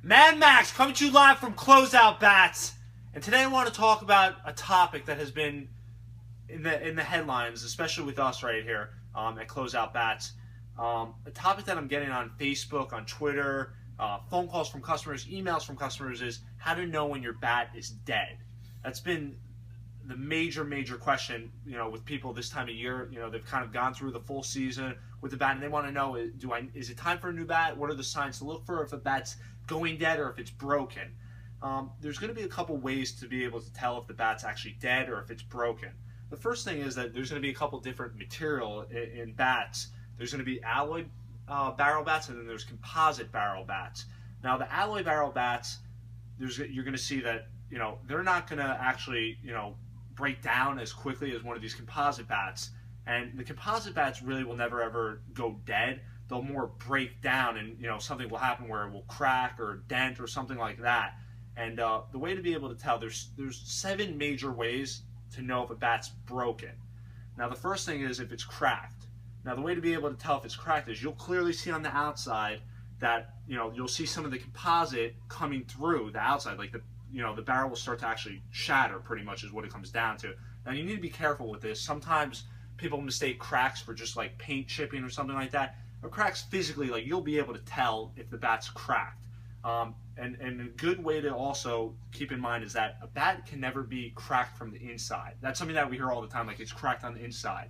Mad Max coming to you live from Closeout Bats, and today I want to talk about a topic that has been in the headlines, especially with us right here at Closeout Bats. A topic that I'm getting on Facebook, on Twitter, phone calls from customers, emails from customers is how to know when your bat is dead. That's been the major question, with people this time of year. They've kind of gone through the full season with the bat, and they want to know: is it time for a new bat? What are the signs to look for if a bat's going dead or if it's broken? There's going to be a couple ways to be able to tell if the bat's actually dead or if it's broken. The first thing is that there's going to be a couple different material in bats. There's going to be alloy barrel bats, and then there's composite barrel bats. Now, the alloy barrel bats, you're going to see that they're not going to actually break down as quickly as one of these composite bats. And the composite bats really will never ever go dead. They'll more break down, and something will happen where it will crack or dent or something like that. And the way to be able to tell, there's 7 major ways to know if a bat's broken. Now, the first thing is if it's cracked. Now, the way to be able to tell if it's cracked is you'll clearly see on the outside that you'll see some of the composite coming through the outside, like the barrel will start to actually shatter, pretty much is what it comes down to. Now, you need to be careful with this. Sometimes people mistake cracks for just like paint chipping or something like that. Or cracks physically, like you'll be able to tell if the bat's cracked. And a good way to also keep in mind is that a bat can never be cracked from the inside. That's something that we hear all the time, like it's cracked on the inside.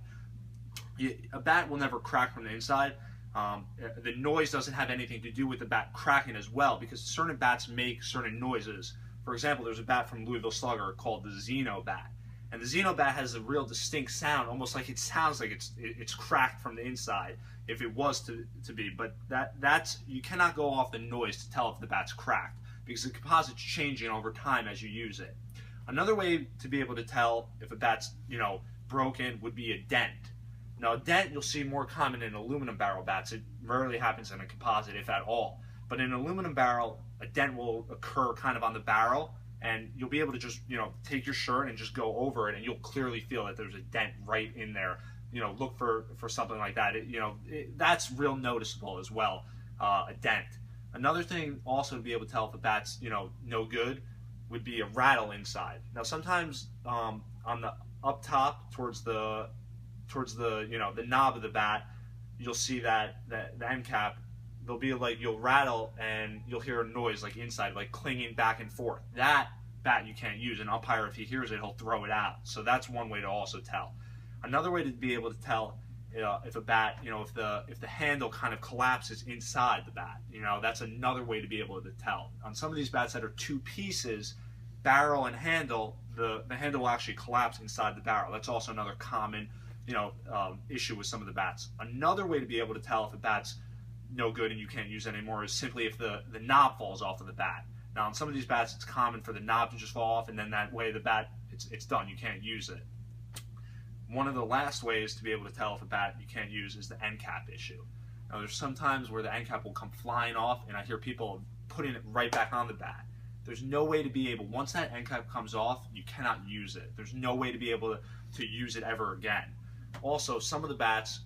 A bat will never crack from the inside. The noise doesn't have anything to do with the bat cracking as well, because certain bats make certain noises. For example, there's a bat from Louisville Slugger called the Xeno bat. And the Xeno bat has a real distinct sound, almost like it sounds like it's cracked from the inside, if it was to be. But that's you cannot go off the noise to tell if the bat's cracked, because the composite's changing over time as you use it. Another way to be able to tell if a bat's broken would be a dent. Now, a dent you'll see more common in aluminum barrel bats. It rarely happens in a composite, if at all. But in an aluminum barrel, a dent will occur kind of on the barrel, and you'll be able to just take your shirt and just go over it, and you'll clearly feel that there's a dent right in there. Look for something like that. That's real noticeable as well, a dent. Another thing also to be able to tell if a bat's no good would be a rattle inside. Now, sometimes on the up top towards the the knob of the bat, you'll see that the end cap, they'll be like, you'll rattle and you'll hear a noise like inside, like clinging back and forth. That bat you can't use. An umpire, if he hears it, he'll throw it out. So that's one way to also tell. Another way to be able to tell if a bat, if the handle kind of collapses inside the bat, that's another way to be able to tell. On some of these bats that are 2 pieces, barrel and handle, the handle will actually collapse inside the barrel. That's also another common issue with some of the bats. Another way to be able to tell if a bat's no good and you can't use it anymore is simply if the knob falls off of the bat. Now, on some of these bats, it's common for the knob to just fall off, and then that way the bat, it's done. You can't use it. One of the last ways to be able to tell if a bat you can't use is the end cap issue. Now, there's some times where the end cap will come flying off, and I hear people putting it right back on the bat. There's no way to be able, once that end cap comes off, you cannot use it. There's no way to be able to use it ever again. Also, some of the bats,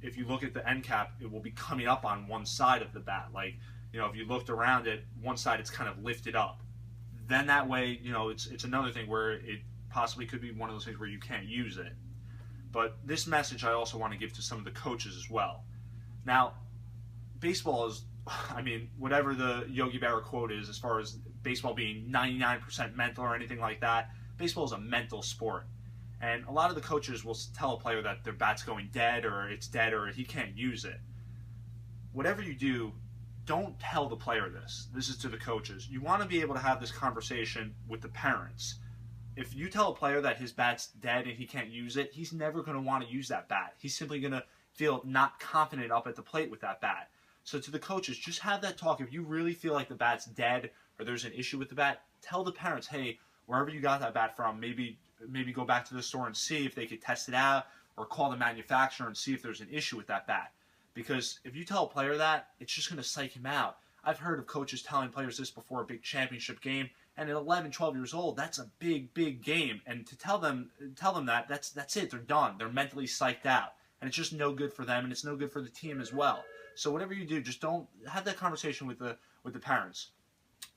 if you look at the end cap, it will be coming up on one side of the bat. Like, if you looked around it, one side it's kind of lifted up. Then that way, it's another thing where it possibly could be one of those things where you can't use it. But this message I also want to give to some of the coaches as well. Now, baseball is, whatever the Yogi Berra quote is, as far as baseball being 99% mental or anything like that, baseball is a mental sport. And a lot of the coaches will tell a player that their bat's going dead, or it's dead, or he can't use it. Whatever you do, don't tell the player this. This is to the coaches. You want to be able to have this conversation with the parents. If you tell a player that his bat's dead and he can't use it, he's never going to want to use that bat. He's simply going to feel not confident up at the plate with that bat. So to the coaches, just have that talk. If you really feel like the bat's dead or there's an issue with the bat, tell the parents, hey, wherever you got that bat from, maybe go back to the store and see if they could test it out, or call the manufacturer and see if there's an issue with that bat. Because if you tell a player that, it's just going to psych him out. I've heard of coaches telling players this before a big championship game, and at 11, 12 years old, that's a big game. And to tell them that, that's it. They're done. They're mentally psyched out. And it's just no good for them, and it's no good for the team as well. So whatever you do, just don't have that conversation with the parents.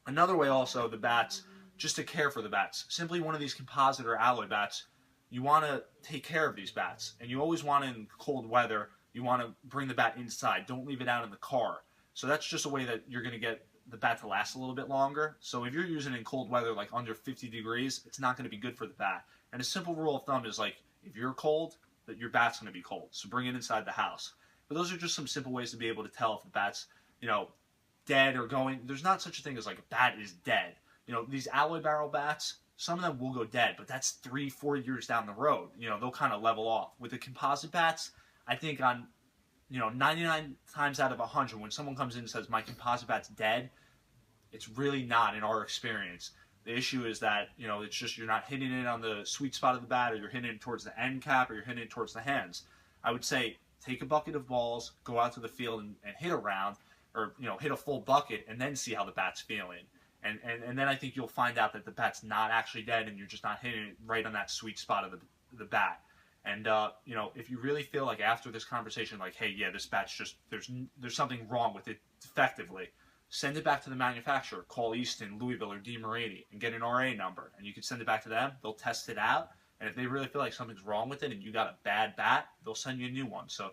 Another way also, the bats, just to care for the bats. Simply one of these composite or alloy bats, you want to take care of these bats. And you always want, in cold weather, you want to bring the bat inside. Don't leave it out in the car. So that's just a way that you're going to get the bat to last a little bit longer. So if you're using it in cold weather, like under 50 degrees, it's not going to be good for the bat. And a simple rule of thumb is like, if you're cold, that your bat's going to be cold. So bring it inside the house. But those are just some simple ways to be able to tell if the bat's, dead or going. There's not such a thing as like a bat is dead. These alloy barrel bats, some of them will go dead, but that's 3-4 years down the road. They'll kind of level off. With the composite bats, I think on 99 times out of 100, when someone comes in and says my composite bat's dead, it's really not in our experience. The issue is that it's just you're not hitting it on the sweet spot of the bat, or you're hitting it towards the end cap, or you're hitting it towards the hands. I would say take a bucket of balls, go out to the field and hit a round, or hit a full bucket, and then see how the bat's feeling. And then I think you'll find out that the bat's not actually dead, and you're just not hitting it right on that sweet spot of the bat. And if you really feel like after this conversation, like, hey, yeah, this bat's just there's something wrong with it defectively, send it back to the manufacturer. Call Easton, Louisville, or DeMarady and get an RA number, and you can send it back to them. They'll test it out, and if they really feel like something's wrong with it and you got a bad bat, they'll send you a new one. So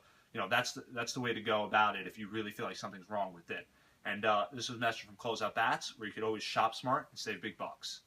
that's the way to go about it if you really feel like something's wrong with it. And this was a message from Closeout Bats, where you could always shop smart and save big bucks.